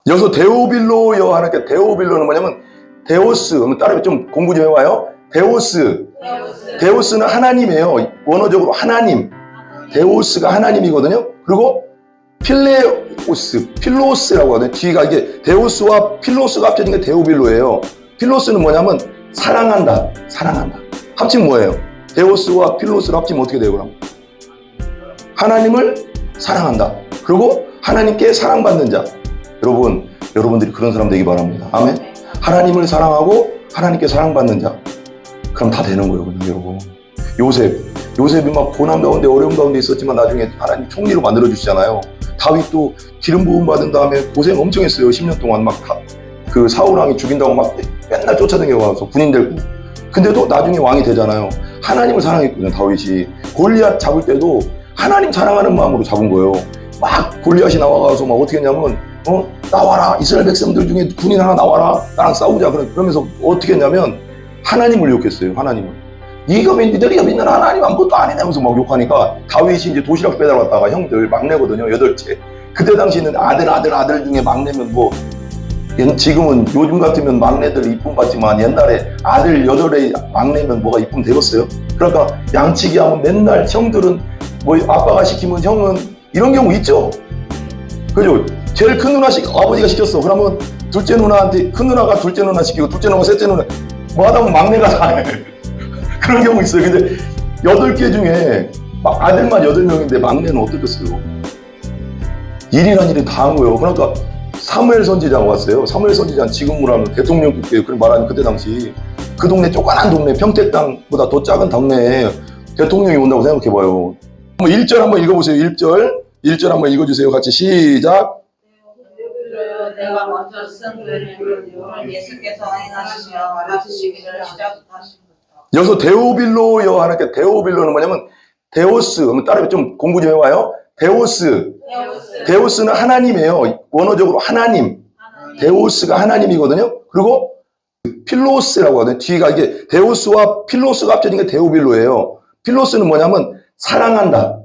여기서 데오빌로여 하니까 데오빌로는 뭐냐면 데오스, 따로 좀 공부 좀 해봐요. 데오스는 하나님이에요. 원어적으로 하나님. 데오스가 하나님이거든요. 그리고 필로스라고 하거든요. 뒤가 이게 데오스와 필로스가 합쳐진 게 데오빌로예요. 필로스는 뭐냐면 사랑한다. 합치면 뭐예요? 데오스와 필로스를 합치면 어떻게 돼요, 그럼? 하나님을 사랑한다. 그리고 하나님께 사랑받는 자. 여러분들이 그런 사람 되기 바랍니다. 아멘. 하나님을 사랑하고 하나님께 사랑받는 자. 그럼 다 되는 거예요, 그냥 여러분. 요셉이 막 고난 가운데 어려움 가운데 있었지만 나중에 하나님 총리로 만들어 주시잖아요. 다윗도 기름 부음 받은 다음에 고생 엄청 했어요. 10년 동안 막 그 사울 왕이 죽인다고 막 맨날 쫓아다녀가서 군인 되고. 근데도 나중에 왕이 되잖아요. 하나님을 사랑했거든요, 다윗이. 골리앗 잡을 때도 하나님 사랑하는 마음으로 잡은 거예요. 막 골리앗이 나와가서 막 어떻게 했냐면 나와라, 이스라엘 백성들 중에 군인 하나 나와라, 나랑 싸우자. 그러면서 어떻게 했냐면 하나님을 욕했어요. 하나님을. 니들이 믿는 하나님 아무것도 안 해내면서 막 욕하니까 다윗이 이제 도시락 배달 왔다가 형들 막내거든요, 8째. 그때 당시에는 아들 중에 막내면 뭐 지금은 요즘 같으면 막내들 이쁨 받지만 옛날에 아들 8에 막내면 뭐가 이쁨 되겠어요? 그러니까 양치기 하면 맨날 형들은 뭐 아빠가 시키면 형은 이런 경우 있죠? 그죠? 제일 큰 누나 아버지가 시켰어. 그러면 둘째 누나한테 큰 누나가 둘째 누나 시키고 둘째 누나가 셋째 누나 뭐 하다 보면 막내가 다 해. 그런 경우 있어요. 근데 8개 중에 막 아들만 8명인데 막내는 어떻겠어요? 일이란 일이 다 한 거예요. 그러니까 사무엘 선지자가 왔어요. 사무엘 선지자는 지금으로 하면 대통령급이에요. 그런 말하는 그때 당시 그 동네 조그만 동네 평택 땅보다 더 작은 동네에 대통령이 온다고 생각해봐요. 1절 한번 읽어보세요. 1절 한번 읽어주세요. 같이 시작. 내가 먼저 쓴 글을 예수께서 행하시며 가르치시기를 시작하시부터. 여기서 데오빌로여 하니까 데오빌로는 뭐냐면 데오스, 따로 좀 공부 좀 해봐요. 데오스는 하나님이에요. 원어적으로 하나님. 데오스가 하나님이거든요. 그리고 필로스라고 하거든요. 뒤가 이게 데오스와 필로스가 합쳐진 게 데오빌로예요. 필로스는 뭐냐면 사랑한다.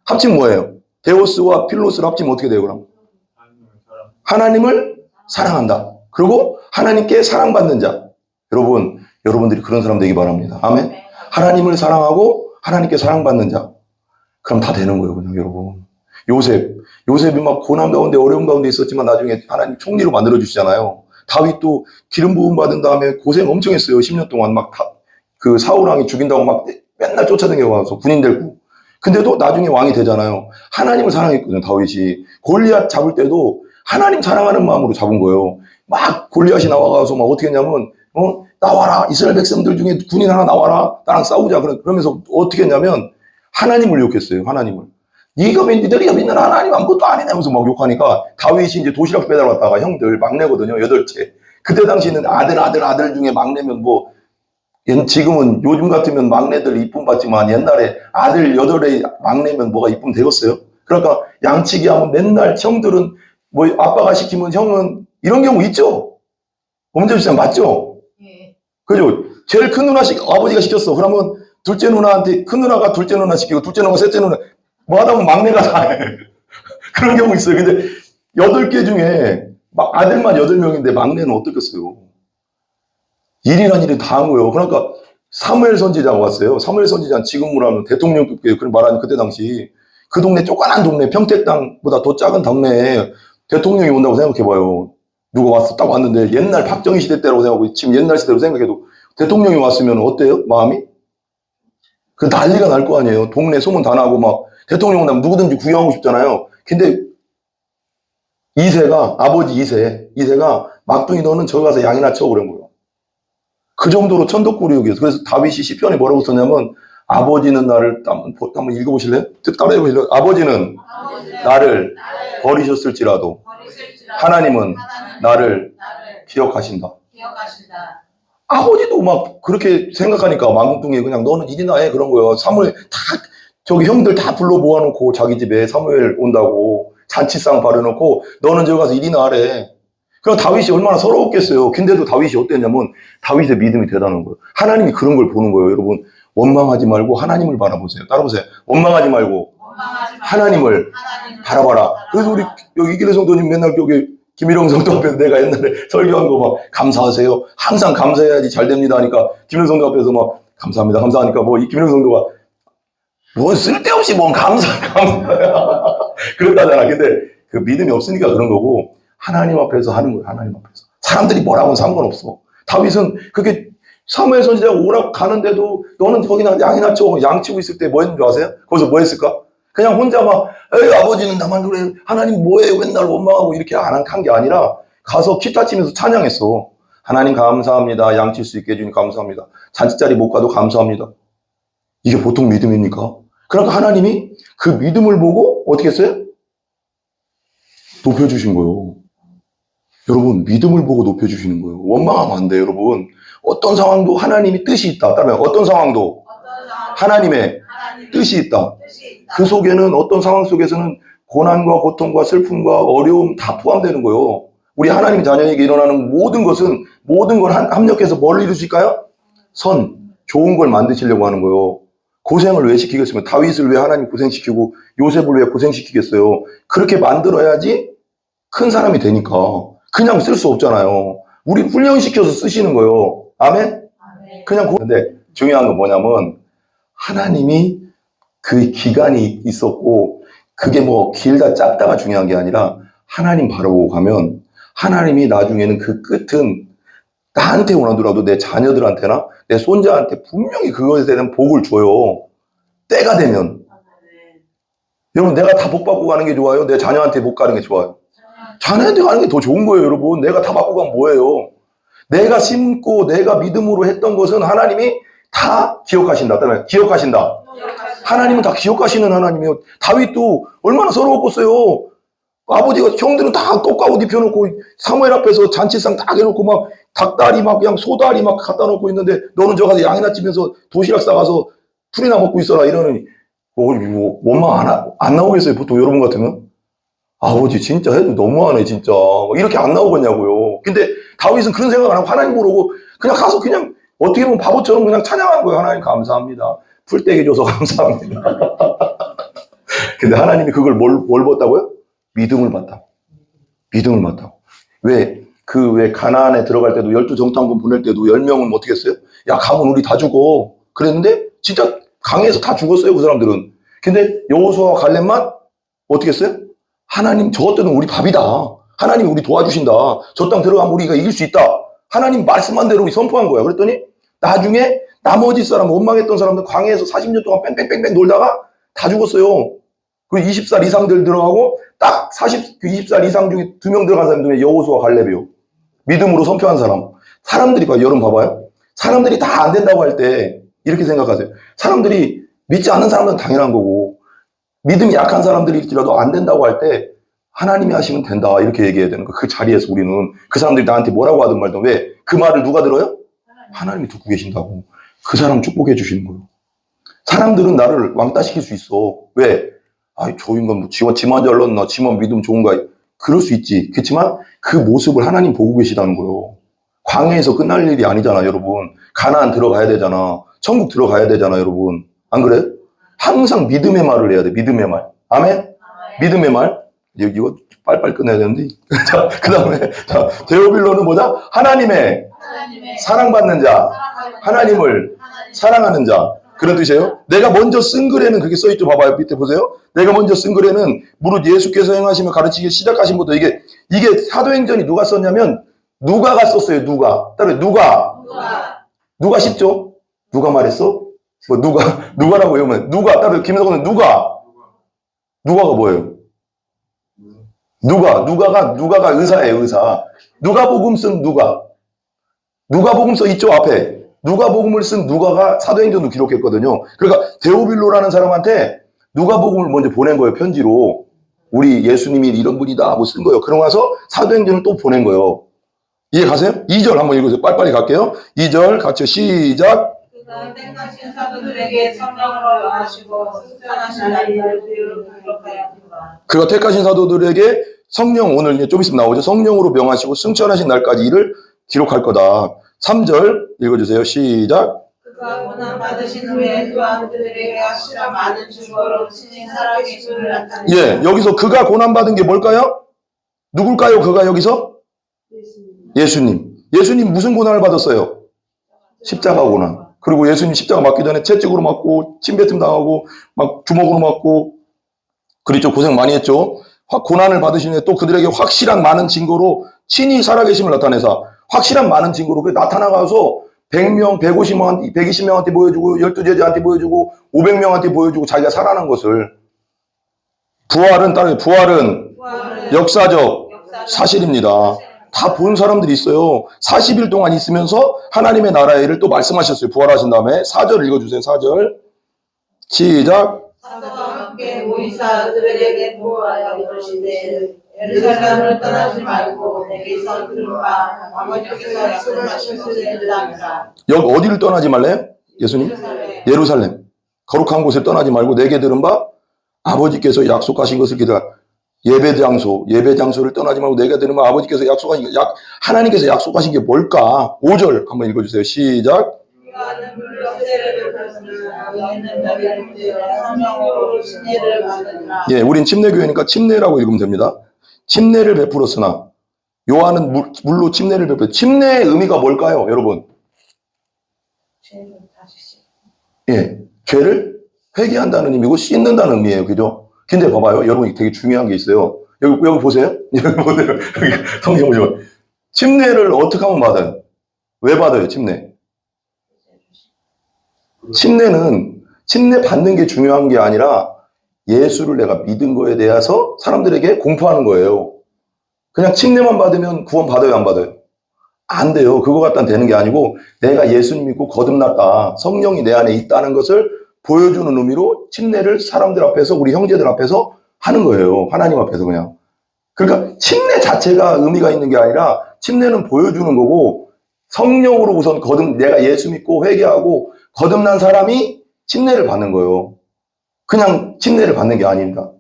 합치면 뭐예요? 데오스와 필로스를 합치면 어떻게 돼요, 그럼? 하나님을 사랑한다. 그리고 하나님께 사랑받는 자. 여러분들이 그런 사람 되기 바랍니다. 아멘. 하나님을 사랑하고 하나님께 사랑받는 자. 그럼 다 되는 거예요, 그냥 여러분. 요셉이 막 고난 가운데 어려움 가운데 있었지만 나중에 하나님 총리로 만들어 주시잖아요. 다윗도 기름 부음 받은 다음에 고생 엄청 했어요. 10년 동안 막 그 사울 왕이 죽인다고 막 맨날 쫓아다녀가서 군인 되고. 근데도 나중에 왕이 되잖아요. 하나님을 사랑했거든요, 다윗이. 골리앗 잡을 때도 하나님 사랑하는 마음으로 잡은 거예요. 막 골리앗이 나와가서 막 어떻게 했냐면 나와라, 이스라엘 백성들 중에 군인 하나 나와라, 나랑 싸우자. 그러면서 어떻게 했냐면 하나님을 욕했어요. 하나님을. 니들이 믿는 하나님 아무것도 안 해내면서 막 욕하니까 다윗이 이제 도시락 배달 왔다가 형들 막내거든요, 8째. 그때 당시에는 아들 중에 막내면 뭐 지금은 요즘 같으면 막내들 이쁨 받지만 옛날에 아들 8에 막내면 뭐가 이쁨 되겠어요? 그러니까 양치기 하면 맨날 형들은 뭐 아빠가 시키면 형은 이런 경우 있죠? 범죄시장 맞죠? 예. 그죠? 제일 큰 누나 아버지가 시켰어. 그러면 둘째 누나한테 큰 누나가 둘째 누나 시키고 둘째 누나가 셋째 누나 뭐 하다 보면 막내가 다 해. 그런 경우 있어요. 근데 8개 중에 막 아들만 8명인데 막내는 어떻겠어요? 일이란 일이 다 한 거예요. 그러니까 사무엘 선지자가 왔어요. 사무엘 선지자는 지금으로 하면 대통령급이에요. 그런 말하는 그때 당시 그 동네 조그만 동네 평택 땅보다 더 작은 동네에 대통령이 온다고 생각해봐요. 누가 왔어? 딱 왔는데 옛날 박정희 시대 때라고 생각하고 지금 옛날 시대로 생각해도 대통령이 왔으면 어때요? 마음이? 그 난리가 날 거 아니에요. 동네 소문 다 나고 막 대통령 온다면 누구든지 구경하고 싶잖아요. 근데 아버지 이세가 막둥이 너는 저기 가서 양이나 쳐 그런 거예요. 그 정도로 천덕꾸리역이었어요. 그래서 다윗이 시편에 뭐라고 썼냐면 아버지는 나를 한번 읽어보실래요? 따라해보실래요? 아버지는 나를 버리셨을지라도 하나님은 나를 기억하신다. 아버지도 막 그렇게 생각하니까 막둥이 그냥 너는 일이나 해 그런 거예요. 사무엘 저기 형들 다 불러 모아놓고 자기 집에 사무엘 온다고 잔치상 바려놓고 너는 저기 가서 일이나 하래. 그럼 다윗이 얼마나 서러웠겠어요. 근데도 다윗이 어땠냐면 다윗의 믿음이 대단한 거예요. 하나님이 그런 걸 보는 거예요. 여러분 원망하지 말고 하나님을 바라보세요. 따라보세요. 원망하지 말고 하나님을 바라봐라. 그래서 우리 여기 이길의 성도님 맨날 여기 김일용 성도 앞에서 내가 옛날에 설교한 거 막 감사하세요. 항상 감사해야지 잘 됩니다 하니까 김일용 성도 앞에서 막 감사합니다. 감사하니까 뭐 이 김일용 성도가 뭐 쓸데없이 뭔 감사야. 그렇다잖아. 근데 그 믿음이 없으니까 그런 거고 하나님 앞에서 하는 거야. 하나님 앞에서. 사람들이 뭐라고는 상관없어. 다윗은 그렇게 사무엘 선지자가 오라고 가는데도 너는 거기나 양이나 쳐 양치고 있을 때 뭐 했는 줄 아세요? 거기서 뭐 했을까? 그냥 혼자 막 에이 아버지는 나만 그래 하나님 뭐해 맨날 원망하고 이렇게 안 한 게 아니라 가서 기타 치면서 찬양했어. 하나님 감사합니다. 양칠 수 있게 해주니 감사합니다. 잔치자리 못 가도 감사합니다. 이게 보통 믿음입니까? 그러니까 하나님이 그 믿음을 보고 어떻게 했어요? 높여주신 거예요. 여러분 믿음을 보고 높여주시는 거예요. 원망하면 안 돼요. 여러분 어떤 상황도 하나님이 뜻이 있다. 따르면 어떤 상황도 하나님의 뜻이 있다. 그 속에는 어떤 상황 속에서는 고난과 고통과 슬픔과 어려움 다 포함되는 거예요. 우리 하나님 자녀에게 일어나는 모든 것은 모든 걸 합력해서 뭘 이루실까요? 좋은 걸 만드시려고 하는 거예요. 고생을 왜 시키겠으면 다윗을 왜 하나님 고생시키고 요셉을 왜 고생시키겠어요? 그렇게 만들어야지 큰 사람이 되니까 그냥 쓸 수 없잖아요. 우리 훈련시켜서 쓰시는 거예요. 아멘? 그냥 근데 중요한 건 뭐냐면 하나님이 그 기간이 있었고 그게 뭐 길다 짧다가 중요한 게 아니라 하나님 바라보고 가면 하나님이 나중에는 그 끝은 나한테 원하더라도 내 자녀들한테나 내 손자한테 분명히 그것에 대한 복을 줘요. 때가 되면. 여러분 내가 다 복 받고 가는 게 좋아요? 내 자녀한테 복 가는 게 좋아요? 자녀한테 가는 게 더 좋은 거예요. 여러분 내가 다 받고 가면 뭐예요? 내가 심고 내가 믿음으로 했던 것은 하나님이 다 기억하신다. 기억하신다. 하나님은 다 기억하시는 하나님이에요. 다윗도 얼마나 서러웠겠어요. 아버지가 형들은 다 꽃가옷 입혀놓고 사무엘 앞에서 잔치상 딱 해놓고 막 닭다리 막 그냥 소다리 막 갖다 놓고 있는데 너는 저 가서 양이나 찌면서 도시락 싸가서 풀이나 먹고 있어라 이러니 뭐 원망 안 나오겠어요. 보통 여러분 같으면 아버지 진짜 해도 너무하네 진짜 이렇게 안 나오겠냐고요. 근데 다윗은 그런 생각 안 하고 하나님 모르고 그냥 가서 그냥 어떻게 보면 바보처럼 그냥 찬양한 거예요. 하나님 감사합니다. 풀떼기 줘서 감사합니다. 근데 하나님이 그걸 뭘 봤다고요? 믿음을 봤다고. 믿음을 봤다고. 왜 가나안에 들어갈 때도 12정탐군 보낼 때도 10명은 어떻게 했어요? 야 가면 우리 다 죽어. 그랬는데 진짜 강에서 다 죽었어요. 그 사람들은. 근데 여호수아와 갈렙만 어떻게 했어요? 하나님 저것들은 우리 밥이다. 하나님이 우리 도와주신다. 저 땅 들어가면 우리가 이길 수 있다. 하나님 말씀한 대로 우리 선포한 거야. 그랬더니 나중에 나머지 사람 원망했던 사람들 광야에서 40년 동안 뺑뺑뺑뺑 놀다가 다 죽었어요. 그 20살 이상들 들어가고 딱 20살 이상 중에 2명 들어간 사람 중에 여호수아 갈렙이요. 믿음으로 선포한 사람. 사람들이 여러분 봐봐요. 사람들이 다 안 된다고 할 때 이렇게 생각하세요. 사람들이 믿지 않는 사람은 당연한 거고 믿음이 약한 사람들일지라도 안 된다고 할 때 하나님이 하시면 된다 이렇게 얘기해야 되는 거예요. 그 자리에서 우리는 그 사람들이 나한테 뭐라고 하든 말든 왜 그 말을 누가 들어요? 하나님이 듣고 계신다고. 그 사람 축복해 주시는 거예요. 사람들은 나를 왕따시킬 수 있어. 왜? 저 인간 뭐 지만 잘났나 지만 믿음 좋은가 그럴 수 있지. 그렇지만 그 모습을 하나님 보고 계시다는 거예요. 광야에서 끝날 일이 아니잖아 여러분. 가나안 들어가야 되잖아. 천국 들어가야 되잖아 여러분. 안 그래? 항상 믿음의 말을 해야 돼. 믿음의 말. 아멘? 믿음의 말. 이거 빨리빨리 끝내야 되는데. 자, 그 다음에 데오빌로는 뭐다? 하나님의 사랑받는 자. 하나님을 사랑하는 자. 그런 뜻이에요. 내가 먼저 쓴 글에는 그렇게 써있죠. 봐봐요. 밑에 보세요. 내가 먼저 쓴 글에는 무릇 예수께서 행하시며 가르치기 시작하신 부터 이게 사도행전이 누가 썼냐면 누가가 썼어요. 따로 누가 쉽죠? 누가 말했어? 뭐 누가라고 외우면 따로 김석원은 누가가 뭐예요? 누가가 의사예요. 의사. 누가복음 쓴 누가복음 써 있죠 앞에. 누가복음을 쓴 누가가 사도행전도 기록했거든요. 그러니까 데오빌로라는 사람한테 누가복음을 먼저 보낸 거예요. 편지로. 우리 예수님이 이런 분이다 하고 쓴 거예요. 그러고 나서 사도행전을 또 보낸 거예요. 이해 가세요? 2절 한번 읽으세요. 빨리빨리 갈게요. 2절 같이 시작. 그가 택하신 사도들에게 성령으로 명하시고 승천하신 날을 기록하였구나. 그가 택하신 사도들에게 성령 오늘 이제 좀 있으면 나오죠. 성령으로 명하시고 승천하신 날까지 이를 기록할 거다. 3절 읽어주세요. 시작. 그가 고난 받으신 후에 또한 그들에게 확실한 많은 증거로 친히 살아계심을 나타내셨다. 예, 여기서 그가 고난 받은 게 뭘까요? 누굴까요? 그가 여기서? 예수님. 예수님 무슨 고난을 받았어요? 십자가 고난. 그리고 예수님 십자가 맞기 전에 채찍으로 맞고 침뱉음 당하고 막 주먹으로 맞고 그랬죠. 고생 많이 했죠. 고난을 받으신 후에 또 그들에게 확실한 많은 증거로 친히 살아계심을 나타내사 확실한 많은 증거로 그 나타나가서 100명, 150명한테, 120명한테 보여주고 12제자한테 보여주고 500명한테 보여주고 자기가 살아난 것을 부활은 역사적 사실입니다. 다 본 사람들이 있어요. 40일 동안 있으면서 하나님의 나라의 일을 또 말씀하셨어요. 부활하신 다음에 4절 읽어주세요. 4절 시작. 사도와 함께 모이사 그들에게 보호하여 이르시되 예루살렘을 떠나지 말고 내게서 들은 바 아버지께서 약속하셨으리라. 여기 어디를 떠나지 말래요? 예수님? 예루살렘. 거룩한 곳을 떠나지 말고 내게 들은 바 아버지께서 약속하신 것을 기다려. 예배 장소를 떠나지 말고 내가 들은 바 아버지께서 약속하신 하나님께서 약속하신 게 뭘까? 5절 한번 읽어주세요. 시작. 이와는 물론 세례를 받으나 너희는 너희를 믿어 성령으로 침례를 받으라. 예, 우린 침례교회니까 침례라고 읽으면 됩니다. 침례를 베풀었으나 요한은 물로 침례를 베풀었어요. 침례의 의미가 뭘까요, 여러분? 죄를 다시 예, 죄를 회개한다는 의미고 씻는다는 의미예요, 그죠? 근데 봐봐요, 여러분 되게 중요한 게 있어요. 여기 보세요. 여기 보세요. 여기 성경 보시면 침례를 어떻게 하면 받아요? 왜 받아요, 침례? 침례 받는 게 중요한 게 아니라 예수를 내가 믿은 거에 대해서 사람들에게 공포하는 거예요. 그냥 침례만 받으면 구원 받아요, 안 받아요? 안 돼요. 그거 갖다 되는 게 아니고 내가 예수님 믿고 거듭났다. 성령이 내 안에 있다는 것을 보여주는 의미로 침례를 사람들 앞에서 우리 형제들 앞에서 하는 거예요. 하나님 앞에서 그냥. 그러니까 침례 자체가 의미가 있는 게 아니라 침례는 보여주는 거고 성령으로 우선 내가 예수 믿고 회개하고 거듭난 사람이 침례를 받는 거예요. 그냥 침례를 받는 게 아닙니다.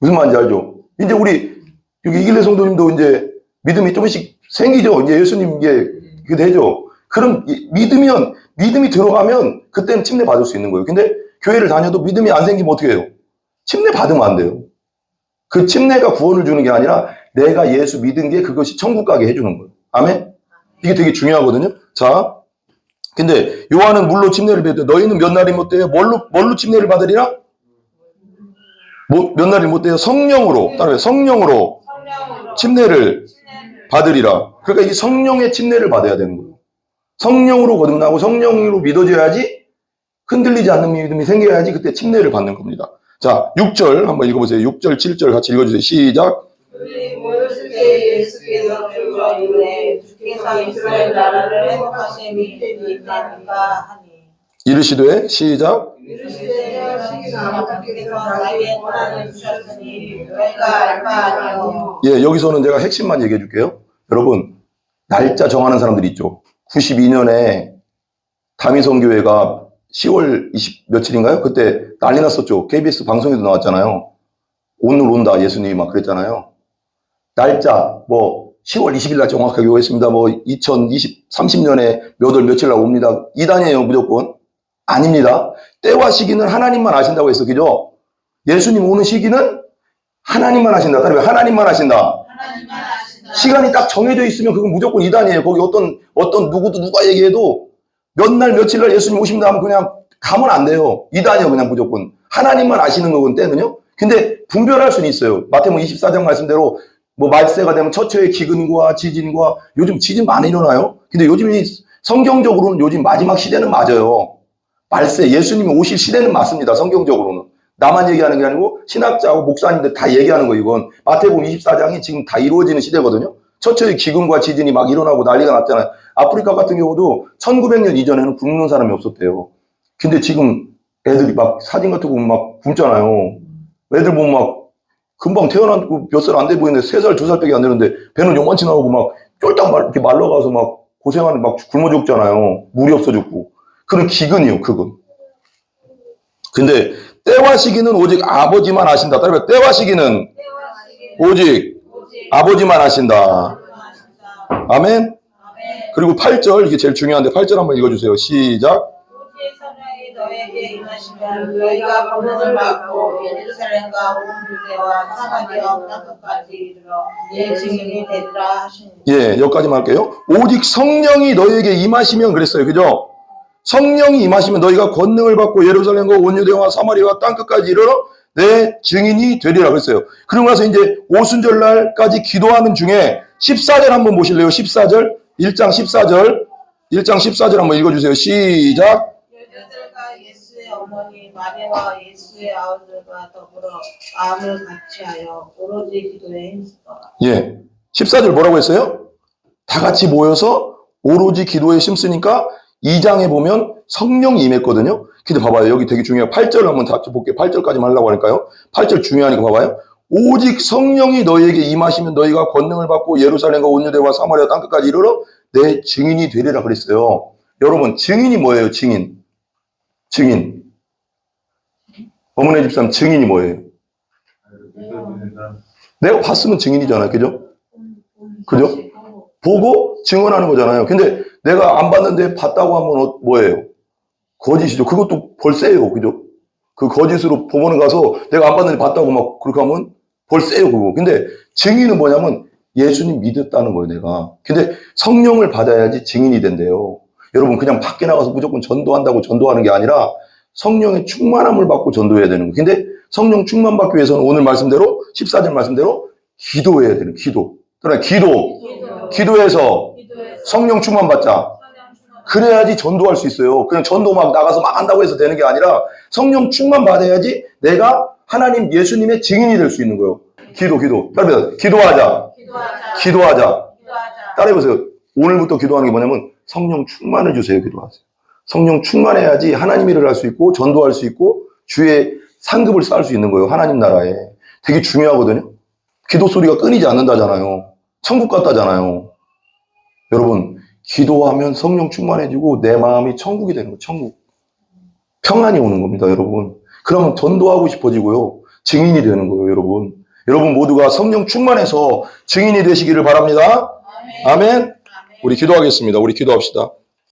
무슨 말인지 알죠? 이제 우리 여기 이길래 성도님도 이제 믿음이 조금씩 생기죠. 이제 예수님 이게 되죠. 그럼 믿음이 들어가면 그때는 침례 받을 수 있는 거예요. 근데 교회를 다녀도 믿음이 안 생기면 어떻게 해요? 침례 받으면 안 돼요. 그 침례가 구원을 주는 게 아니라 내가 예수 믿은 게 그것이 천국 가게 해주는 거예요. 아멘? 이게 되게 중요하거든요. 자, 근데 요한은 물로 침례를 받되 너희는 몇 날이 못 돼요? 뭘로 침례를 받으리라? 몇 날이 못 돼요? 성령으로. 따라해. 성령으로 침례를 받으리라. 그러니까 이 성령의 침례를 받아야 되는 거예요. 성령으로 거듭나고 성령으로 믿어져야지 흔들리지 않는 믿음이 생겨야지 그때 침례를 받는 겁니다. 자, 6절 한번 읽어보세요. 6절, 7절 같이 읽어주세요. 시작. 우리 모였을 때 예수께서 주저 이르되 주께서 이스라엘 나라를 회복하심이 있나니까 하니 이르시되 시작. 이르시되 아버지께서 자기의 권한을 주셨으니 너희가 알바 아니요. 예, 여기서는 제가 핵심만 얘기해 줄게요. 여러분, 날짜 정하는 사람들이 있죠. 92년에 다미성교회가 10월 20 며칠인가요? 그때 난리 났었죠. KBS 방송에도 나왔잖아요. 오늘 온다 예수님이 막 그랬잖아요. 날짜 10월 20일 날 정확하게 오겠습니다. 30년에 몇 월 며칠 날 옵니다. 이단이에요, 무조건. 아닙니다. 때와 시기는 하나님만 아신다고 했어. 그죠? 예수님 오는 시기는 하나님만 아신다. 따라해. 하나님만 아신다. 시간이 딱 정해져 있으면 그건 무조건 이단이에요. 거기 어떤 누가 얘기해도 몇 날 며칠 날 예수님 오십니다 하면 그냥 가면 안 돼요. 이단이요, 그냥 무조건. 하나님만 아시는 거건 때는요. 근데 분별할 수는 있어요. 마태복음 24장 말씀대로 말세가 되면 처처의 기근과 지진과 요즘 지진 많이 일어나요. 근데 요즘 성경적으로는 요즘 마지막 시대는 맞아요. 말세 예수님이 오실 시대는 맞습니다. 성경적으로는. 나만 얘기하는 게 아니고 신학자하고 목사님들 다 얘기하는 거예요. 이건 마태복음 24장이 지금 다 이루어지는 시대거든요. 처처의 기근과 지진이 막 일어나고 난리가 났잖아요. 아프리카 같은 경우도 1900년 이전에는 굶는 사람이 없었대요. 근데 지금 애들이 막 사진 같은 거 보면 막 굶잖아요. 애들 보면 막 금방 태어나고 몇 살 안 돼 보이는데 3살, 2살밖에 안 되는데 배는 요만치 나오고 막 쫄딱 이렇게 말라가서 막 고생하는 막 굶어 죽잖아요. 물이 없어 죽고. 그런 기근이요, 그건. 근데 때와 시기는 오직 아버지만 아신다. 따라해. 때와 시기는 오직 아버지만 아신다. 아멘. 그리고 8절, 이게 제일 중요한데 8절 한번 읽어주세요. 시작. 오직 성령이 너에게 임하시면 너희가 권능을 받고 예루살렘과 온 유대와 사마리아 땅끝까지 이르러 내 증인이 되리라 하시니. 예, 여기까지만 할게요. 오직 성령이 너희에게 임하시면 그랬어요. 그죠? 성령이 임하시면 너희가 권능을 받고 예루살렘과 온 유대와 사마리아 땅끝까지 이르러 내 증인이 되리라 그랬어요. 그러고 나서 이제 오순절날까지 기도하는 중에 14절 한번 보실래요? 14절. 1장 14절. 1장 14절 한번 읽어주세요. 시작. 여자들과 예수의 어머니 마리아와 예수의 아들과 더불어 마음을 같이하여 오로지 기도에 힘쓰더라. 예. 14절 뭐라고 했어요? 다 같이 모여서 오로지 기도에 힘쓰니까 2장에 보면 성령이 임했거든요. 근데 봐봐요. 여기 되게 중요해요. 8절 한번 같이 볼게요. 8절까지 하려고 하니까요. 8절 중요하니까 봐봐요. 오직 성령이 너희에게 임하시면 너희가 권능을 받고 예루살렘과 온 유대와 사마리아 땅끝까지 이르러 내 증인이 되리라 그랬어요. 여러분, 증인이 뭐예요? 증인. 증인. 어머니 집사람 증인이 뭐예요? 내가 봤으면 증인이잖아요. 그죠? 그죠? 보고 증언하는 거잖아요. 근데 내가 안 봤는데 봤다고 하면 뭐예요? 거짓이죠. 그것도 벌세요. 그죠? 그 거짓으로 법원에 가서 내가 안 봤는데 봤다고 막 그렇게 하면 벌세요. 그거. 근데 증인은 뭐냐면 예수님 믿었다는 거예요. 내가. 근데 성령을 받아야지 증인이 된대요. 여러분 그냥 밖에 나가서 무조건 전도한다고 전도하는 게 아니라 성령의 충만함을 받고 전도해야 되는 거예요. 근데 성령 충만 받기 위해서는 오늘 말씀대로 14절 말씀대로 기도해야 되는 기도. 그러나 기도해서 성령 충만 받자. 그래야지 전도할 수 있어요. 그냥 전도 막 나가서 막 한다고 해서 되는 게 아니라 성령 충만 받아야지 내가 하나님 예수님의 증인이 될 수 있는 거예요. 기도하자. 따라해보세요. 오늘부터 기도하는 게 뭐냐면 성령 충만을 주세요. 기도하세요. 성령 충만해야지 하나님 일을 할 수 있고 전도할 수 있고 주의 상급을 쌓을 수 있는 거예요. 하나님 나라에. 되게 중요하거든요. 기도 소리가 끊이지 않는다잖아요. 천국 같다잖아요. 여러분 기도하면 성령 충만해지고 내 마음이 천국이 되는 거예요. 천국. 평안이 오는 겁니다. 여러분. 그러면 전도하고 싶어지고요. 증인이 되는 거예요. 여러분. 여러분 모두가 성령 충만해서 증인이 되시기를 바랍니다. 아멘. 우리 기도하겠습니다. 우리 기도합시다.